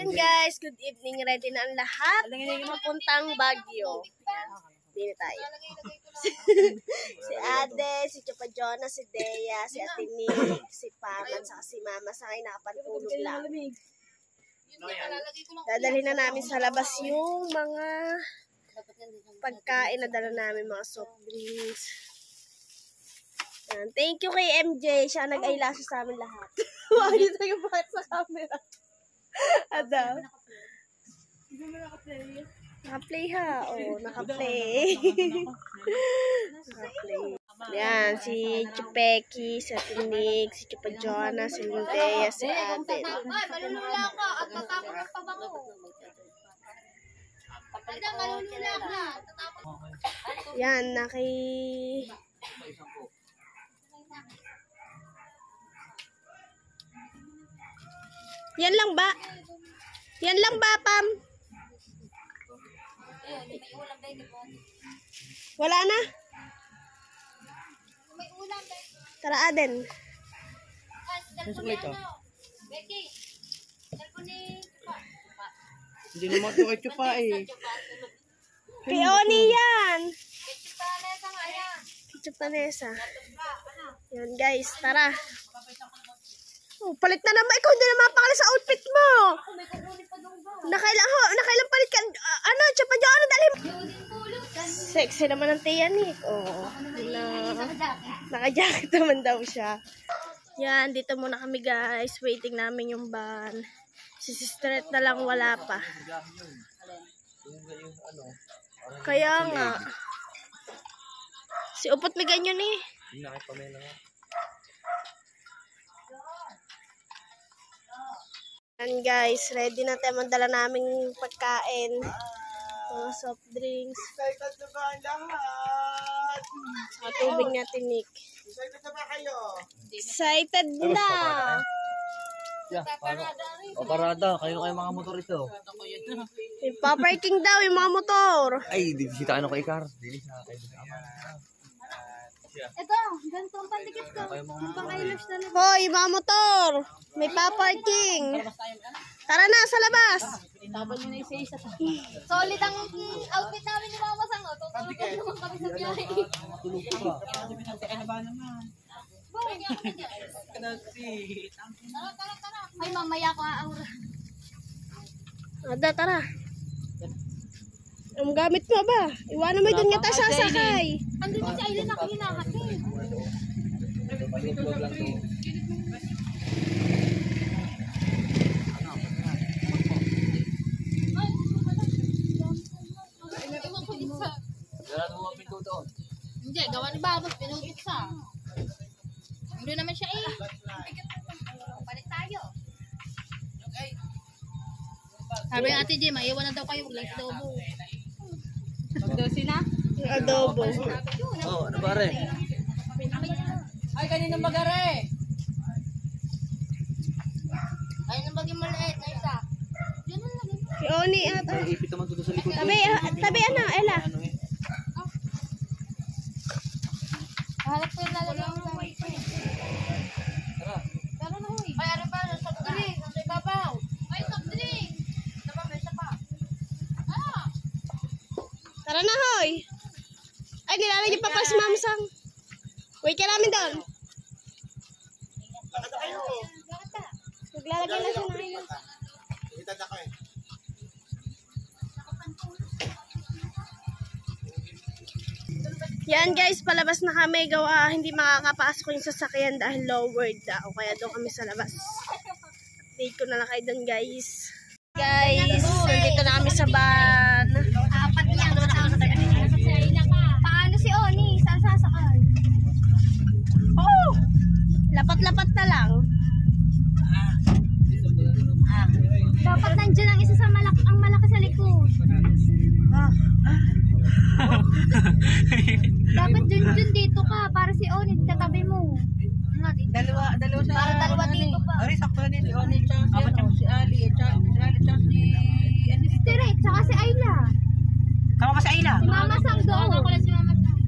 Yan guys, good evening. Ready na ang lahat. Papuntang Baguio. Dito tayo. Si Ade, si Chupa Jonah, si Dea, si Ate Nick, si Pam, at saka si Mama. Sa akin nakapantulog lang. Dadalhin na namin sa labas yung mga pagkain na dala namin, mga soft drinks. Yan. Thank you kay MJ. Siya nag-eyelash sa amin lahat. Wag dito yung bakit sa camera. Ada. Naka-play ha. Oh, naka-play. Naka-play. Yan, si Chupeki, si Atinik, si Chupa Jonah, si Lindea, si Ate. Malulula ka. At tatapon ng pabango. Malulula ka. Yan, Yan lang ba? Yan lang ba, Pam? Wala na? Tara, Aden. Becky, telepon ni Hindi naman ito kay Chupa eh. Peony yan. Chupanesa nga yan. Chupanesa. Yan guys, tara. Oh, palit na naman. Ikaw hindi na mapakala sa outfit mo. Nakailang palit ka. Ano, Chupa Jonah, dali mo. Sexy naman ang tiyan eh. Oh, naka-jacket naman daw siya. Yan, dito muna kami guys. Waiting namin yung van. Si Sister na lang wala pa. Kaya nga. Si Upot may ganyan eh. Yan guys, ready na tayo magdala naming pagkain. Mga soft drinks. Excited na ba ang lahat? Sa tubig natin, Nick. Excited na ba kayo? Excited na! Parada, kayo mga motor ito. Paparking daw yung mga motor. Ay, di sita ano kay Car. Dili sa kay Ito, ganito ang pandikit ko. Yung pang-eyelash na lang. Hoy, mga motor! May paparking. Tara na, sa labas! Solid ang outfit namin ni Mama Sang. Tutulog naman kami sa biyahe. tulog pa. Tara. Ay, mamaya ko aura. Ada, tara. Ang gamit mo ba? Iwanan mo doon nga tayo sasakay. Andun si Aileen ako hinahat eh. Hindi, gawa ni Babos, pinupuksa. Hindi naman siya eh. Palit tayo. Sabi ng Ate Jem, maiwan na daw kayo, huwag lang sa adobo. Magdosi na? Yung adobo. Oh, ano ba rin? Ay, kaninang bagare. Ay, nang baging maliit na isa. Diyan na lang. Peony ata. Ay, ipit naman dito sa likod. Tabi ano, Ella. Halap ko yung lalagyan mo sa Tara. Pero na huy. Ay, ano ba? Soft drink. Sa ibabaw. Ay, soft drink. Isa pa, may isa pa. Ah! Tara na, hoy. Ay, nilalagyan pa si Mama Sang. Wait ka namin doon. Lakad na kayo. Naglalagay na siya na yun. Itad na kayo. Yan guys, palabas na kami. Gawa, hindi makakapasok yung sasakyan dahil lowered daw. Kaya doon kami sa labas. Update ko na lang kayo doon guys. Guys, nandito na kami sa van. Apat yan. Paano si Oni? Saan sasakay? Oh! Lapat-lapat na lang. Dapat nandiyan ang isa sa ang malaki sa likod. Dapat dun dito ka para si Oni tatabi mo. Dalawa sa Para dalawa dito pa. Ari sakto na si Oni si Ali, Si Tere, tsaka si Ayla. Kama ka sa Ayla. Si Mama Sang doon. Ako lang si Mama Sang.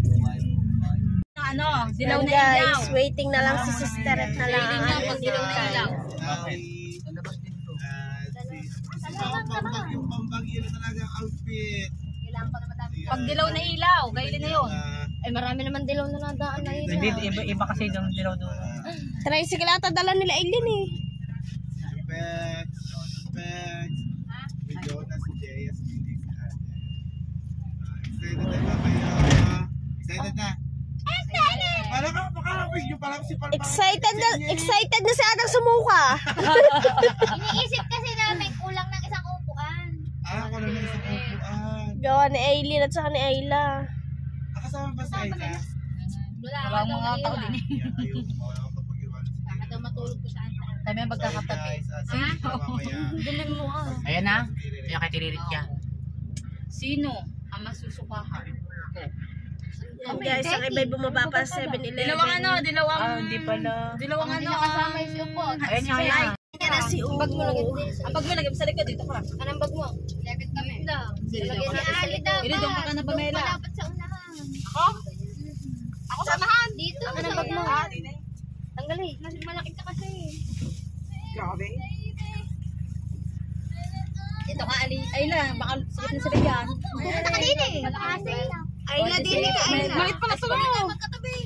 Ano, dilaw Yan na ilaw. guys, waiting na lang si Sister at na lang ang ating Dilaw na ilaw. Lalabas din to. Yung pambagyo na talaga outfit. Kailangan pa naman dami. Pag dilaw na ilaw, kaili na yun. Eh, marami naman dilaw na nadaan na yun. Hindi, iba kasi yung dilaw doon. Tricycle ata dala nila Aileen eh. Specs. With Jonas, si Jaya, si Phoenix, si Ate. Excited na ba kayo? Excited na? Parang makarapig nyo, parang si Palma. Excited na si Adang sumuka. Iniisip kasi namin kulang ng isang upuan. Ako lang ng isang upuan. Gawa ni Aileen at saka ni Ayla. Kasama ba sa Ayla? Wala mga tao din. Yan, ayun. Wala akong kapag-iwan. Baka daw matulog ko saan. Kami ang magkakapatid. Dilim mo Ayan na. Kaya kay tiririt ka. Sino ang masusukahan? Yan guys, ang iba'y bumaba pa sa 7-Eleven. Dilawang. Hindi pala. Dilawang Hindi nakasama yung supot. Ayan nga yan. Yan na si Ugo. Ang bag mo lagay sa likod dito ka. Anong bag mo? Lapit kami. Lagyan ni Ali dapat. Ili, doon ka na, Pamela. Doon ka dapat sa unahan. Ako? Ako sa unahan. Dito. Anong bag mo? Tanggalin. Mas malaki ka kasi. Grabe. Ito ka, Ali. Ay na, baka sakit na sa bigyan. Punta ka din eh. Malakasi. Ayla din ni ka Ayla. Maliit pala sa mo. Magkatabi.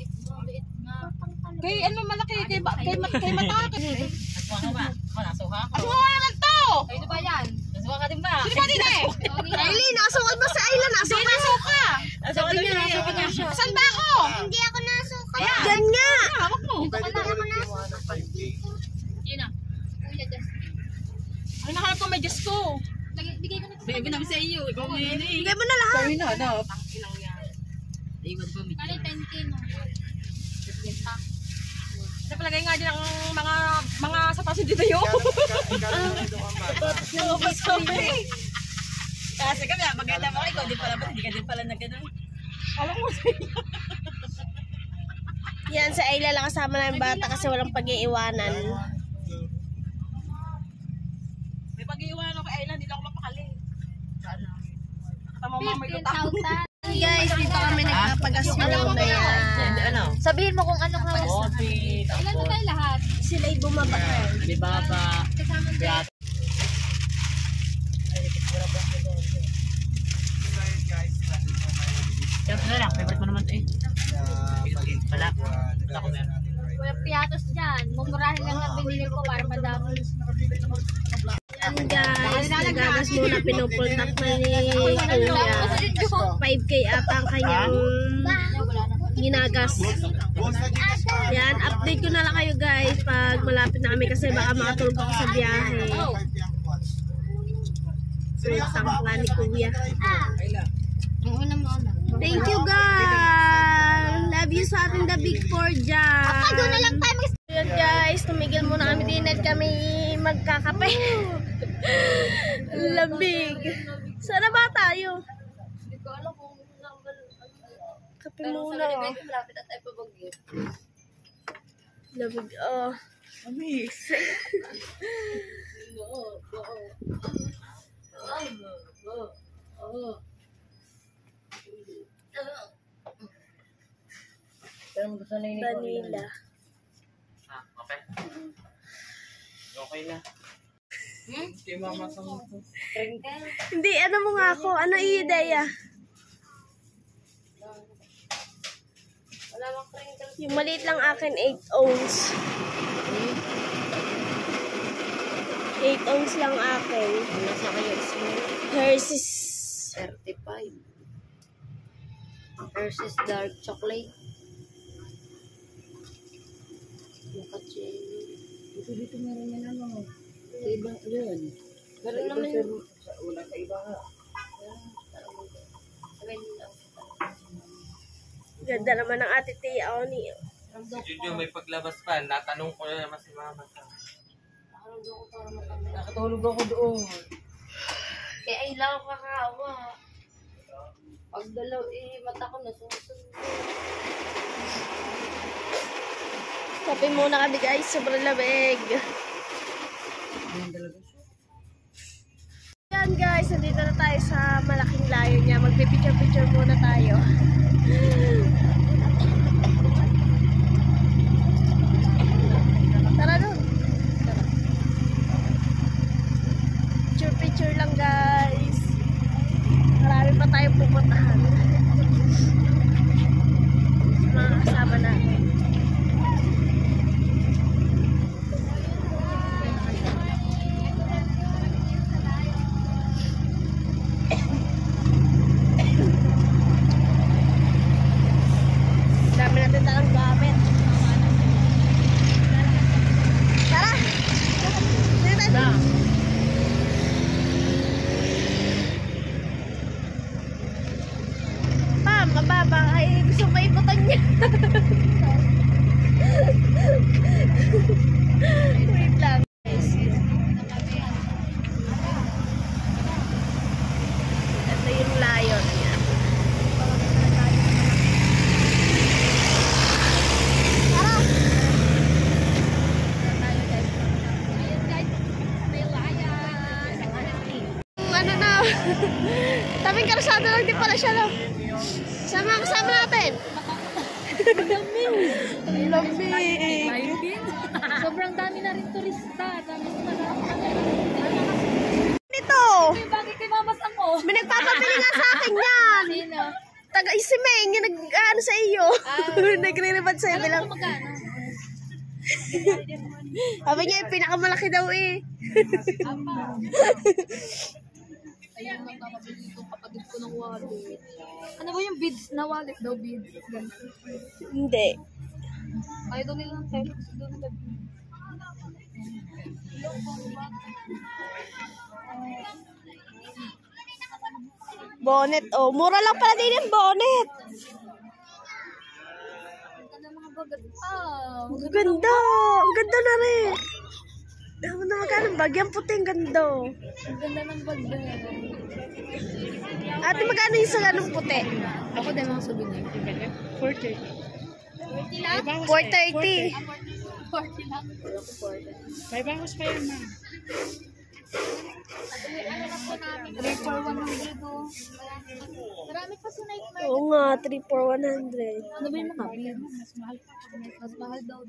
Kay ano malaki, kay mata. Nasuha ka ba? Ako, nasuha ka. Nasuha ka naman to! Ay, ito ba yan? Nasuha ka din ba? Sino ba din eh? Aileen, nasukad ba sa Ayla? Hindi, nasuka! Nasuka niya. Saan ba ako? Hindi ako nasuka. Diyan nga. Hawak mo. Pwede ba yung iwan ng 5K? Yun na. Kuya Justin. Ay, nakalap ko may Diyos ko. Bigay ko na. Bigay namin sa iyo. Ikaw mo yun eh. Bigay mo na lahat. Sa'yo na, ano? Ilang yan. Iwan ko. Kali 10K no. Napalagay nga dyan ang mga sapatos dito yun. Kasi kami, maganda mo ikaw, di pala ba? Hindi ka din pala na gano'n. Alam mo sa'yo. Yan, sa Ayla lang kasama na yung bata kasi walang pag-iiwanan. May pag-iwan ako kay Ayla, hindi lang ako mapakali. Tama mo, may lutang. 15,000. Guys, dito kami nagpapagas muna yan. Sabihin mo kung anong hawas na. Coffee, Ilan na tayo lahat? Sila'y bumaba. Alibaba, Kasama Fiat. Yan, ano lang, favorite mo naman ito eh. Wala. Wala ko meron. Walang piatos dyan. Mumurahin lang ang binili ko para madami. Yan guys, nagagas muna pinupultak na ni Kuya. 5K ata ang kanyang ginagas. Yan, update ko na lang kayo guys pag malapit na kami kasi baka makatulog ako sa biyahe. Sultang nga ni Kuya. Oo naman. Thank you guys! Love you sa ating the big four dyan. Doon na lang tayo Yun guys, tumigil muna kami din at kami magkakape. Lamig. Sana ba tayo? Hindi ko alam kung Kape muna. Oh. malapit na tayo pabagyo. Lamig. Oh. Amis. Pero mo gusto na yun. Vanilla. Okay. Okay na. Hindi mama sa mo. Hindi, ano mo nga ako? Ano yung ideya? Yung maliit lang akin, 8 ounce. 8 ounce lang akin. Nasa kayo Hershey's. 35. Hershey's dark chocolate. Mochacello. Dito meron yan ano. Iba yun. Meron naman yun. Wala sa iba nga. Ganda naman ng ate Tia Oni. Si Juju may paglabas pa. Natanong ko na naman si mama. Nakatulog ako doon. Kaya ay lang ako kakawa. Pag dalaw mata ko nasusunod. Kape muna kami guys, sobrang lamig. Yan guys, nandito na tayo sa malaking layo niya. Magpipicture-picture muna tayo. Tara doon. Picture-picture. picture lang guys. Marami pa tayong pupuntahan. Mga kasama natin. Dami natin talang gamit. Tara! Dito tayo. Pam, mababa. Ay, gusto ko ikutan niya. Wait lang. Guys. Ito yung lion niya. Tara! Ano na? Tabing karasada lang din pala siya lang. Sama kasama natin. Lamig. Sobrang dami na rin turista. Dami na Dito. Bakit kay mamas ako? May nagpapabili nga sa akin yan. Sino? Taga-Isimeng yung nag-ano sa iyo. Nagre-rebad sa'yo bilang. Magkano? Sabi niya, yung pinakamalaki daw eh. Ayun lang nakabili itong kapatid ko ng wallet. Ano ba yung beads na wallet daw? Beads. Ganito. Hindi. Ayaw daw nila ng text. Doon nila beads. Bonnet. Oh, mura lang pala din yung bonnet. Ang ganda mga bagat. Ang ganda. Ang ganda na rin. Ang ganda magkano bagyang puti. Ang ganda. Ang ganda ng bagat. Ate, magkano yung sa ganong puti? Ako din mga souvenir. 40. 40 lang? 430. 40 lang. May bangos pa yan, ma. 3 for 100 oh. Marami pa sa Nightmare. Oo nga, 3 for 100. Ano ba yung mga beads? Mas mahal daw.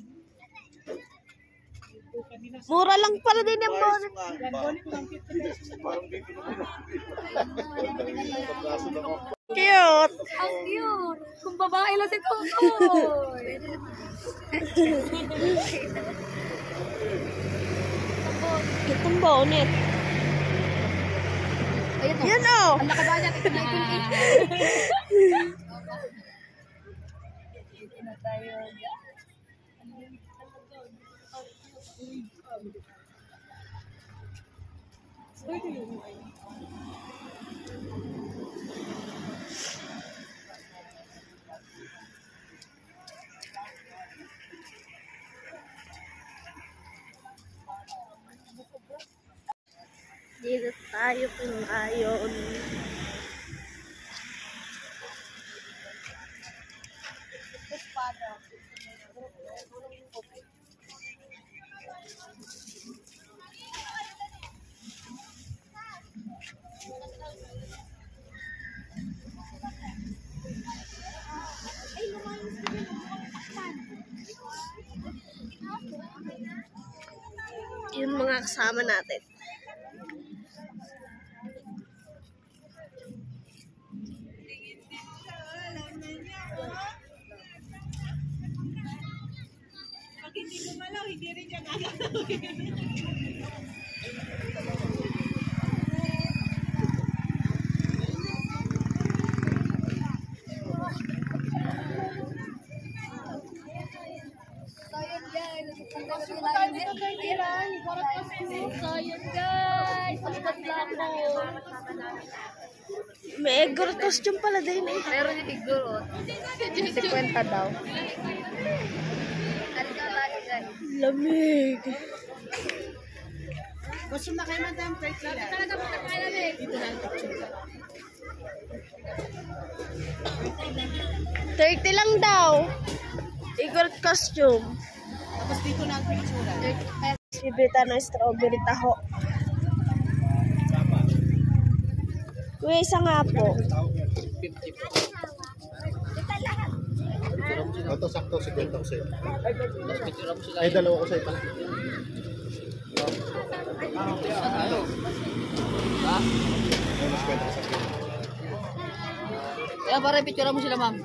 Mura lang pala din yung bonnet. Cute. Ang cute! Kung babae lang si Totoy! Itong bonnet. Ayun o. Yan o. Ang laka ba niya? Ito na tayo. Dito tayo kung ayon. Yung mga kasama natin. Sayang guys! Ang pagla ko! May egor costume pala din eh. Meron yung iguro. 50 daw. Lamig. Gusto na kayo ng template nila. Talaga magkakala na eh. Dito na ang picture. 30 lang daw. Egor costume. Tapos dito na ang picture. Bibita ng strawberry taho. Kuya, isa nga po. 50 po. Ito sakto, 50 ko sa'yo. Ay, dalawa ko sa'yo pala. Kaya para picture mo sila, ma'am.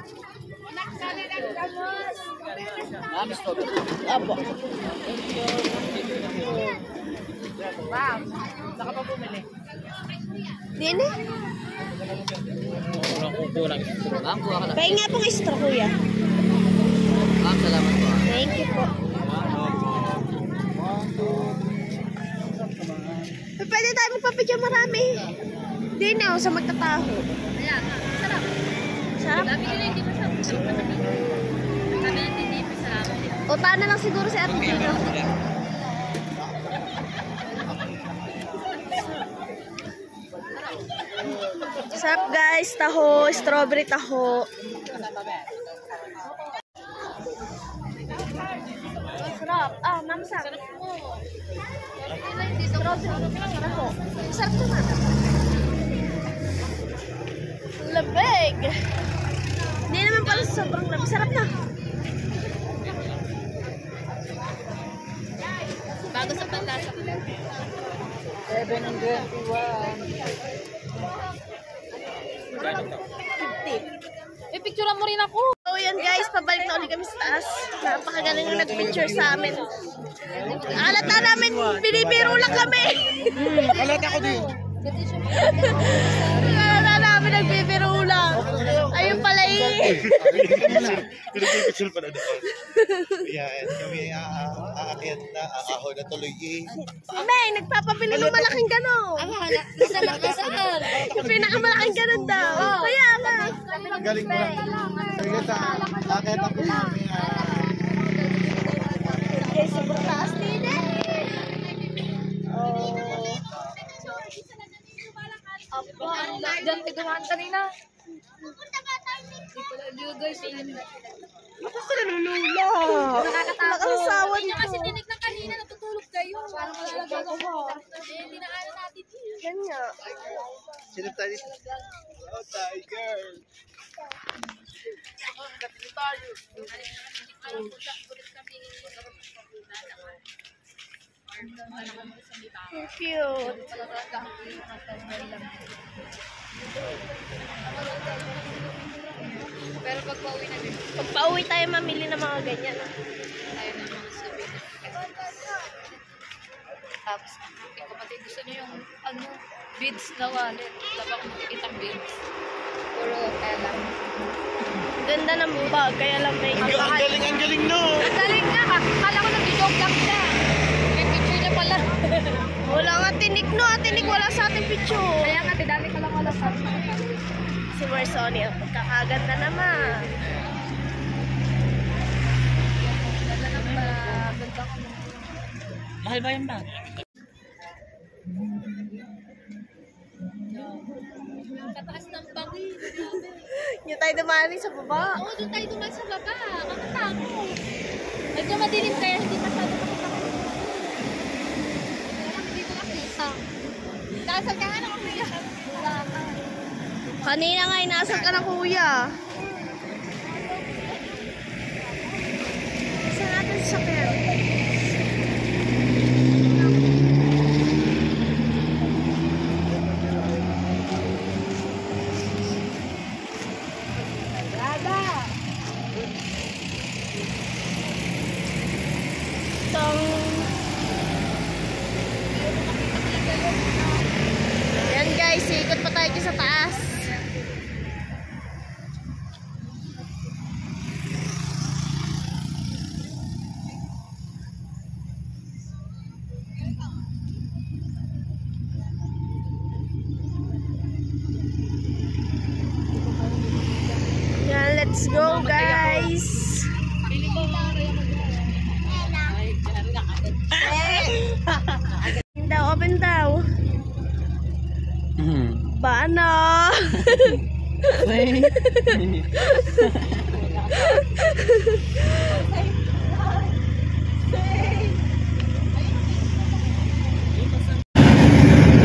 Ma'am, stop. Apo. Ma'am, saka pa bumili. Dini? Ma'am, kuha ka na. Pahinga nga pong istro, kuya. Ma'am, salamat po. Thank you po. Pwede tayo magpapicture marami. Dini, sa magtataho. Ayan, sarap. Sarap? Sabi nila hindi masarap. Sabi natin hindi masarap. O, na lang siguro si Ate Gina. Sarap guys, taho, strawberry taho. Sarap. Ma'am, sarap. Strawberry taho. Sarap naman. Labig. Hindi naman pala sobrang labig. Sarap na. Bago sa pantasa. 50. Picturean mo rin ako. So yan guys, pabalik na ulit kami sa taas. Napakagaling na nag-picture sa amin. Alata namin, binibiro lang kami. Kalat ako din. Alata namin, nagbibiro lang. Ayun pala Pinag-picture pa na doon. Yan, kami aakyat na, aahoy na tuloy eh. May, nagpapabili ng malaking ganon. Yung pinakamalaking ganon daw. Kaya nga. Galing mo lang. Sige sa aakyat ako kami. Okay, sobrang taas din eh. Diyan, tigamaan kanina. Hindi guys, Ako sila nulula. Nakakasawa niyo. kasi tinig na kanina, natutulog kayo. Parang malalagay ko. Hindi na ano natin. Ganyan. Sino tayo? Oh, tiger. Cute. Pero pag pauwi na din, Pag pauwi tayo, mamili ng mga ganyan. tayo na mga sabi. Tapos, yung kapatid gusto niyo yung ano, beads na wallet. Tapos ako makikitang beads. Puro lang. Ganda ng bag, kaya lang may Ang galing no! Ang galing nga ka. Kala ko nag-joke lang siya. May picture niya pala. wala nga tinik no, tinik wala sa ating picture. Kaya nga, tidami ko lang wala sa Si Marsoni, ang pagkakaganda naman. ganda ng ganda ko. Mahal ba yung bag? Kataas ng bangi. Yung tayo dumali sa baba. Oo, doon tayo dumaan sa baba. Kakatako. Medyo madilim kaya hindi masyado kakatako. Kaya hindi ko nakita. Dasal ka nga na kuya. Wala ka. Kanina nga, inasal ka na kuya. Saan natin sasakyan? Yan guys, ikot pa tayo sa taas. Yan, let's go guys. Open daw. Ba na?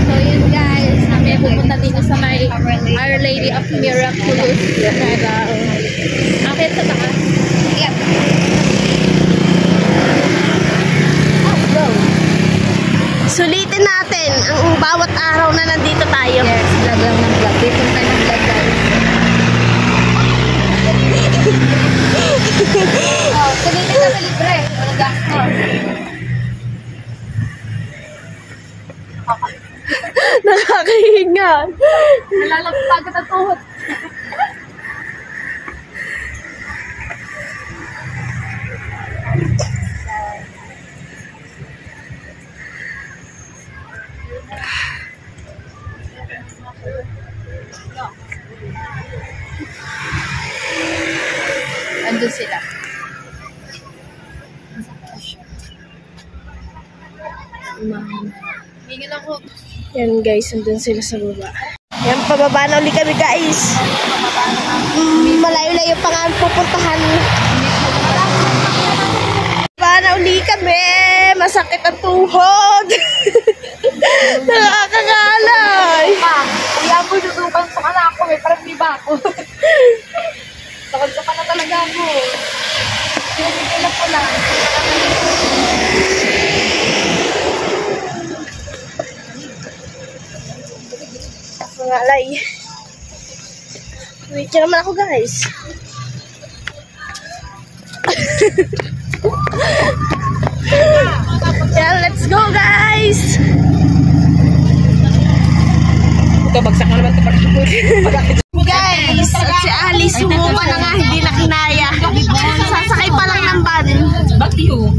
So yun guys, kami pupunta dito sa may Our Lady of Miraculous. Akit sa taas. Sulitin natin ang bawat araw na nandito tayo. Yes, vlog lang ng vlog. Dito tayo ng vlog guys. Oh, sulitin na sa libre. Walang gastos. Nakakahinga. Nalalagpagat ang tuhod. Andun sila. Hingin ako. Yan guys, andun sila sa baba. Yan, pababa na ulit kami guys. Malayo-layo pa nga ang pupuntahan. Pababa na ulit kami. Masakit ang tuhod. Nakakagalay. Kuya mo, dudukan sa kana ako. May parang diba ako. Takot sa kana talaga ako. Sinigilap ko lang. Mga alay. Wait naman ako guys. Yeah, let's go guys. Ito, bagsak na naman ito para Guys, at si Alice sumuma na nga, hindi na kinaya. Sasakay pa lang ng van. Bagyo.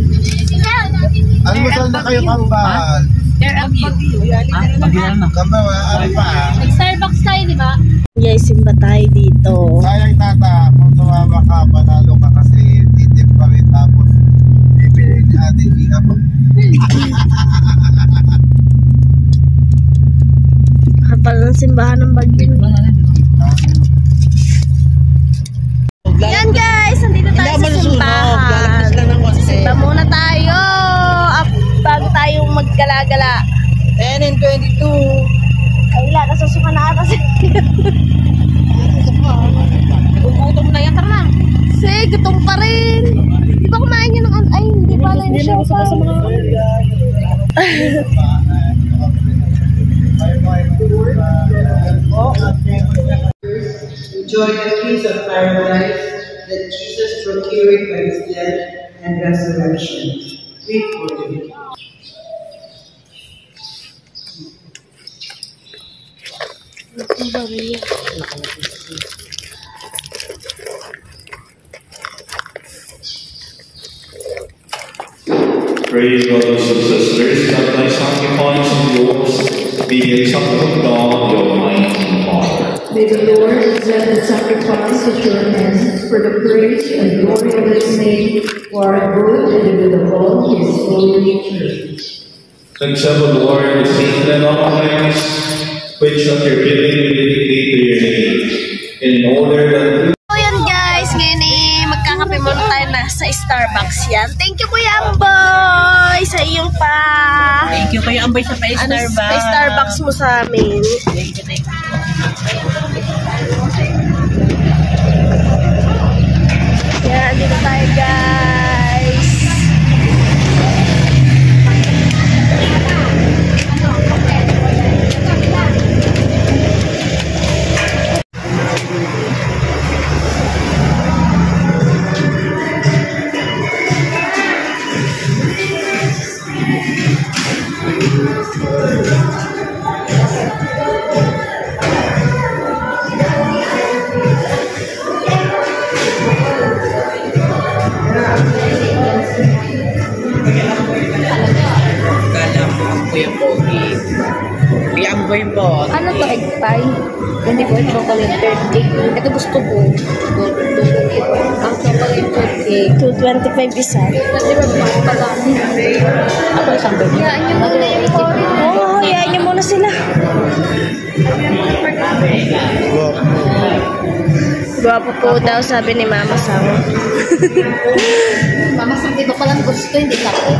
Almusal na kayo, kambal. Bagyo na. Kambal, ano pa? Nag-Starbucks tayo, di ba? Guys, simba tayo dito. Sayang tata, kung tumama ka, panalo ka kasi titip pa rin tapos bibili ni ate Gia po. Kapal ng simbahan ng Bagyo. Yan guys, nandito tayo sa simbahan. Simba muna tayo bago tayo maggala-gala. 10 and 22. Ay, wala, nasusuka na ata siya. Nagugutom na yan, tara na. Sige, gutom pa rin. Di ba kumain niya ng... Ay, hindi pa na siya pa. Enjoy the peace of paradise that Jesus procured by his death and resurrection. Read for me. Praise brothers and sisters, that thy sacrifice and yours be the acceptable God, the Almighty Father. May the Lord accept the sacrifice at your hands for the praise and glory of his name, for our good and the good of all his holy church. Accept, O Lord, the sacred offerings, which at your bidding we dedicate to your name, in order that So yan guys, ngayon magkakape muna tayo na sa Starbucks yan. Thank you Kuya Amboy sa iyong Thank you kayo, ambay sa pa-Starbucks. Starbucks mo sa amin. Thank you, thank you. Yan, dito tayo guys. Amboy po. Ano to, egg pie? Hindi ko, chocolate cake. Ito gusto ko. Ang chocolate cake. 225 isa. Kasi ba, mahal pala. Ako isang baby. Hayaan nyo muna yung ikaw. Oo, hayaan niyo muna sila. Gwapo po daw, sabi ni Mama Sama. Mama, sakit ko lang gusto, hindi kape.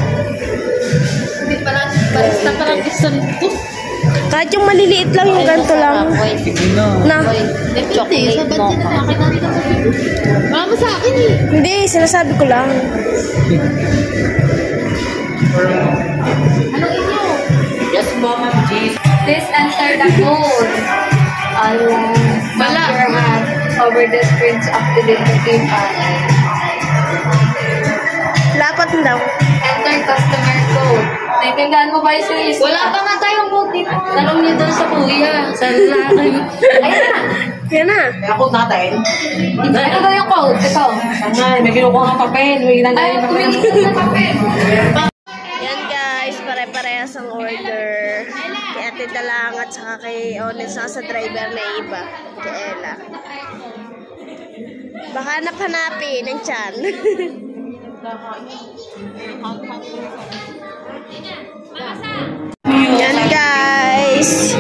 Hindi pala, parang parang gusto nito. Kahit yung maliliit lang, yung ganito lang. Na. Chocolate mo. Mama sa akin eh. Hindi, sinasabi ko lang. Anong inyo? Please enter the code. Wala. Your hand over the screens of the detective panel. Lapat na daw. Enter customer code. Naitindahan mo ba yung series? Wala pa nga tayong code dito. Tanong niyo doon sa kuya. Sa lalaki. Ayan na. Yan na. Ako natin. Ito daw yung code. Ito. May kinukuha ng papel. May ilan Ay, tumingin ng papel. Yan guys, pare-parehas ang order. Kay Ate Dalang at saka kay Ones sa driver na iba. Kay Ella. Baka hanap-hanapin ng tiyan. Yan guys.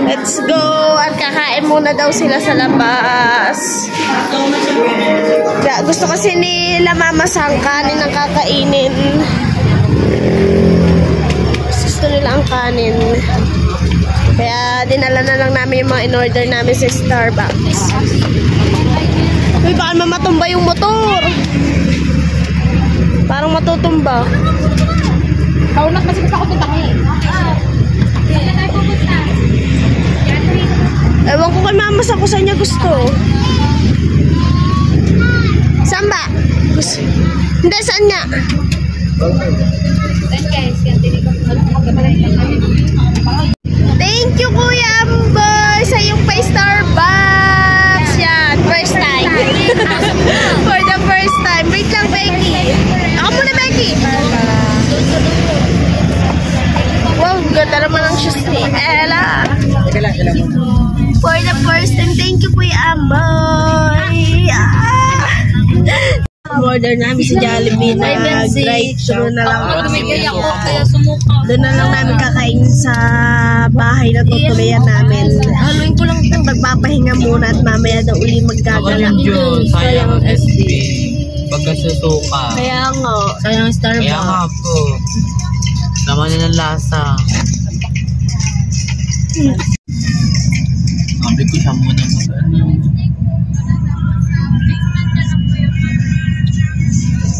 Let's go. At kakain muna daw sila sa labas. Gusto kasi nila mama sang kanin ang kakainin. Gusto nila ang kanin. Kaya dinala na lang namin yung mga in-order namin sa Starbucks. Uy, baka matumba yung motor. Parang matutumba. Kaunak kasi gusto ako tuntangin. Ewan ko kay mama sa kung saan niya gusto. Saan ba? Hindi, saan niya? Thank you, Kuya Amboy, sa yung pa Starbucks. Yan, first time. For the first time. Wait lang, Becky. Ako muna, Becky. Wow, ganda naman ang shoes ni Ella. For the first time, thank you, Kuya Amboy. Order namin si Jollibee na drive-thru na lang kami. Doon na lang namin kakain sa bahay na tutuloyan namin. Haluin ko lang ito, magpapahinga muna at mamaya daw uli maggagala. Sayang SB. Pagkasusuka. Kaya nga. Sayang Starbucks. Kaya nga po. Naman nilang lasa. Sabi ko siya muna mag-ano.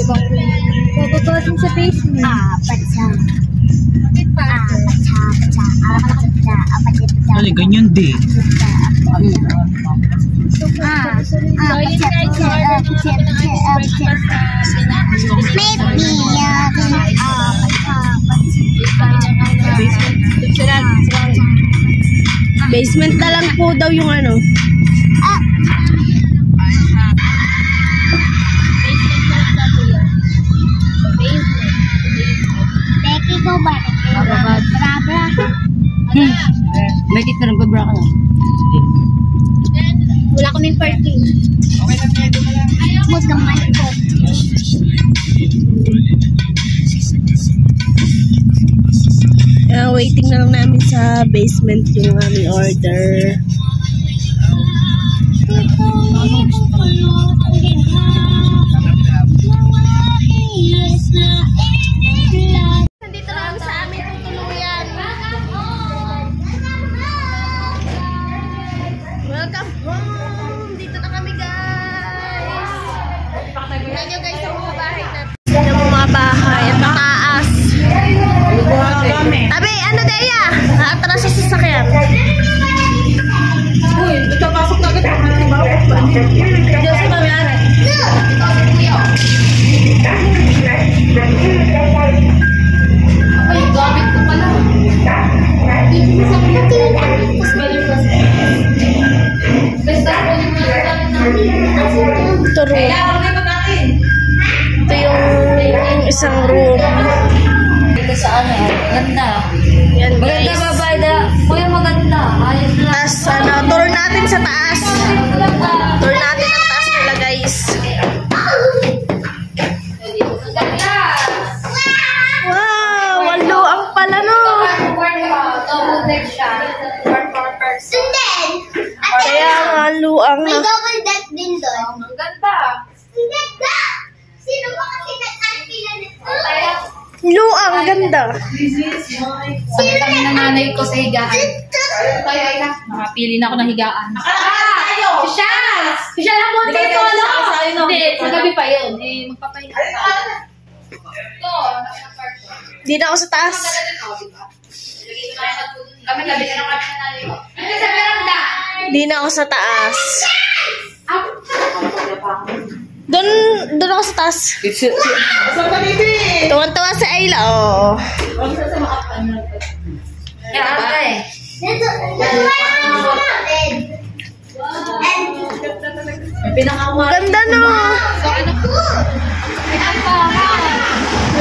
Pagpapasin sa basement. Ano, ganyan din. Basement na lang po daw yung ano. Becky ko ba? Bra-bra. Bakit na nagbabra ka? Wala kaming parking. Huwag kang malikot. Waiting na lang namin sa basement yung aming order. Nandito na kami sa aming tutuluyan. Welcome home! Dito na kami, guys. Tignan nyo guys ang mga bahay natin. Yung mga bahay at mataas. Tabi, ano Deya? Naatras sa sasakyan. Uy, ito pasok na agad. Diyos ko yan. Ay, gamit ko pala. Ito room. Ito yung isang room. Ito sa ano, ganda. Yan Maganda guys. babae na. Kuya, maganda. Ayos lang. Tapos ano, tour natin sa taas. Tour natin ang taas nila guys. Wow! Walo ang pala no. Double deck siya. For person. Kaya nga luang na. double deck din doon. Ang ganda. Hindi ka! Sino ba kasi nag-antila nito? Luang, ganda. Sabi kami ng nanay ko sa higaan. Tayo ay na. Nakapili na ako ng higaan. Siya! Siya lang mo dito, no? Hindi, sa gabi pa yun. Eh, magpapahinga pa. Ito, Di na ako sa taas. Lagay ko na yung pagpunan niya. Kami gabi na kami na nanay ko. Ano sa veranda? Di na ako sa taas. Doon ako sa taas. Tuwan-tuwa si Ayla, oh. Ganda no.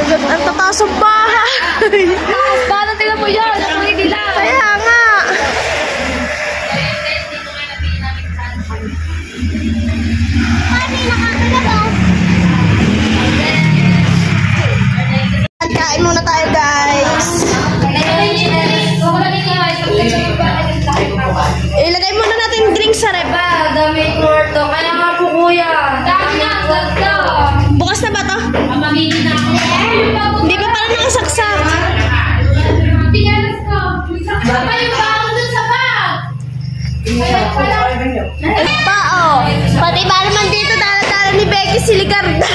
Ang tataas ang bahay. Paano tingnan mo yan? Kaya nga. Kain muna tayo, guys. Ilagay muna natin drinks sa rep. Dami kwarto. Kaya nga po, kuya. Dami nga, ganda. Bukas na ba to? Mamamili na ako. Hindi pa pala nakasaksak. Piyalas ko. Baka yung bago dun sa bag. Pa, oh. Pati ba naman dito, dala-dala ni Becky si Ligarda.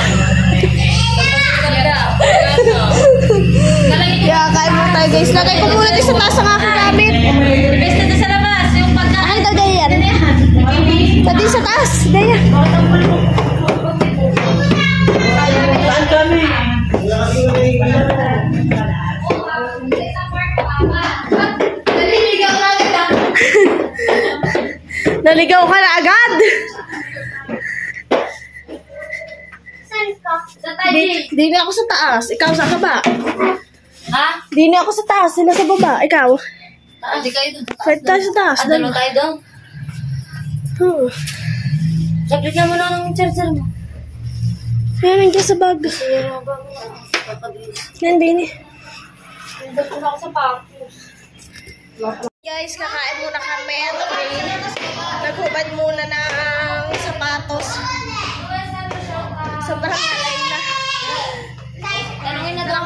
Yeah, kain muna tayo, guys. Lagay ko muna din sa taas ang aking gamit. Best na sa labas. Yung pagkain. Ay, daw yan. Pati sa taas. Daya. Saan kami? Naligaw ka na agad. Di na ako sa taas. Ikaw sa ba? Ha? Di na ako sa taas. Sila sa baba. Ikaw? Hindi kayo dun. Kahit tayo sa taas. Dalawa tayo doon. Saglit na mo lang ng charger mo. Yan, nandiyan sa bag. Yan, Bini. Guys, kakain muna kami. Okay. Naghubad muna ng sapatos. Sobrang alay na.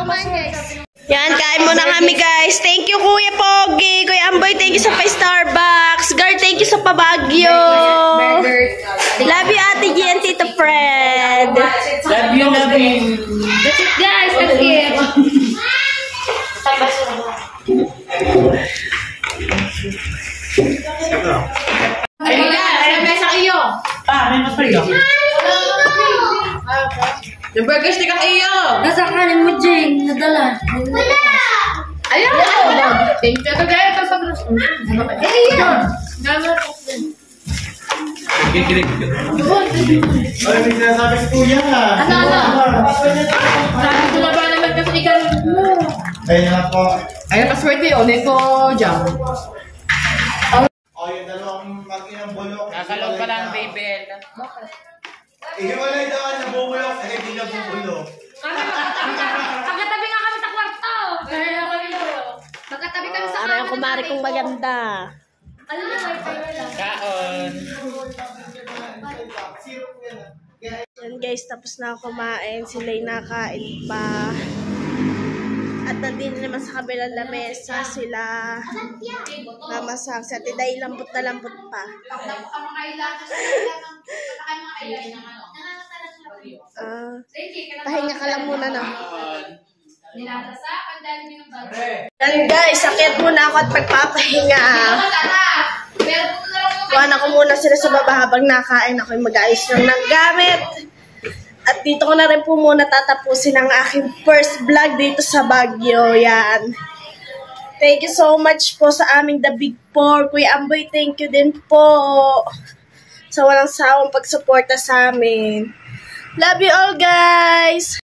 Guys. Yan, kain muna kami, guys. Thank you, Kuya Pogi. Kuya Amboy, thank you sa Starbucks. Guard, thank you sa Pabagyo. Love you, Ate G and Tito Fred. Love you, love you. That's it, guys. That's it. Ayun na, may mesa kayo. May mas pala. Yung burger stick ang iyo. Nasa kanin mo, Jing. Nadala. Ayun. Thank you. Ito gaya ito sa bros. Kikilig ka. Ay, may sinasabi si Kuya. Ano? Sabi ko na ba naman kasi ikaw mo. Ayun na po. Ayun, paswerte yun. Ito, jam. O, yung dalawang mag-inang bulok. Kakalog pa lang, baby. Ihiwalay daw ang nabubulok at hindi nabubulok. Magkatabi nga kami sa kwarto. Magkatabi kami sa Ano yung kumari kong maganda? Ano na, wifi wala. Kaon. Yan, guys, tapos na ako kumain. Sila'y nakain pa. At nandun naman sa kabilang lamesa sila namasak. Si Ate Day, lambot na lambot pa. Pahinga ka lang muna, no? Yan, guys, sakit muna ako at pagpapahinga. Kuha ko muna sila sa baba habang nakain. Ako'y mag-ayos lang ng gamit. At dito ko na rin po muna tatapusin ang aking first vlog dito sa Baguio. Yan. Thank you so much po sa aming The Big Four. Kuya Amboy, thank you din po sa walang sawang pagsuporta sa amin. Love you all, guys!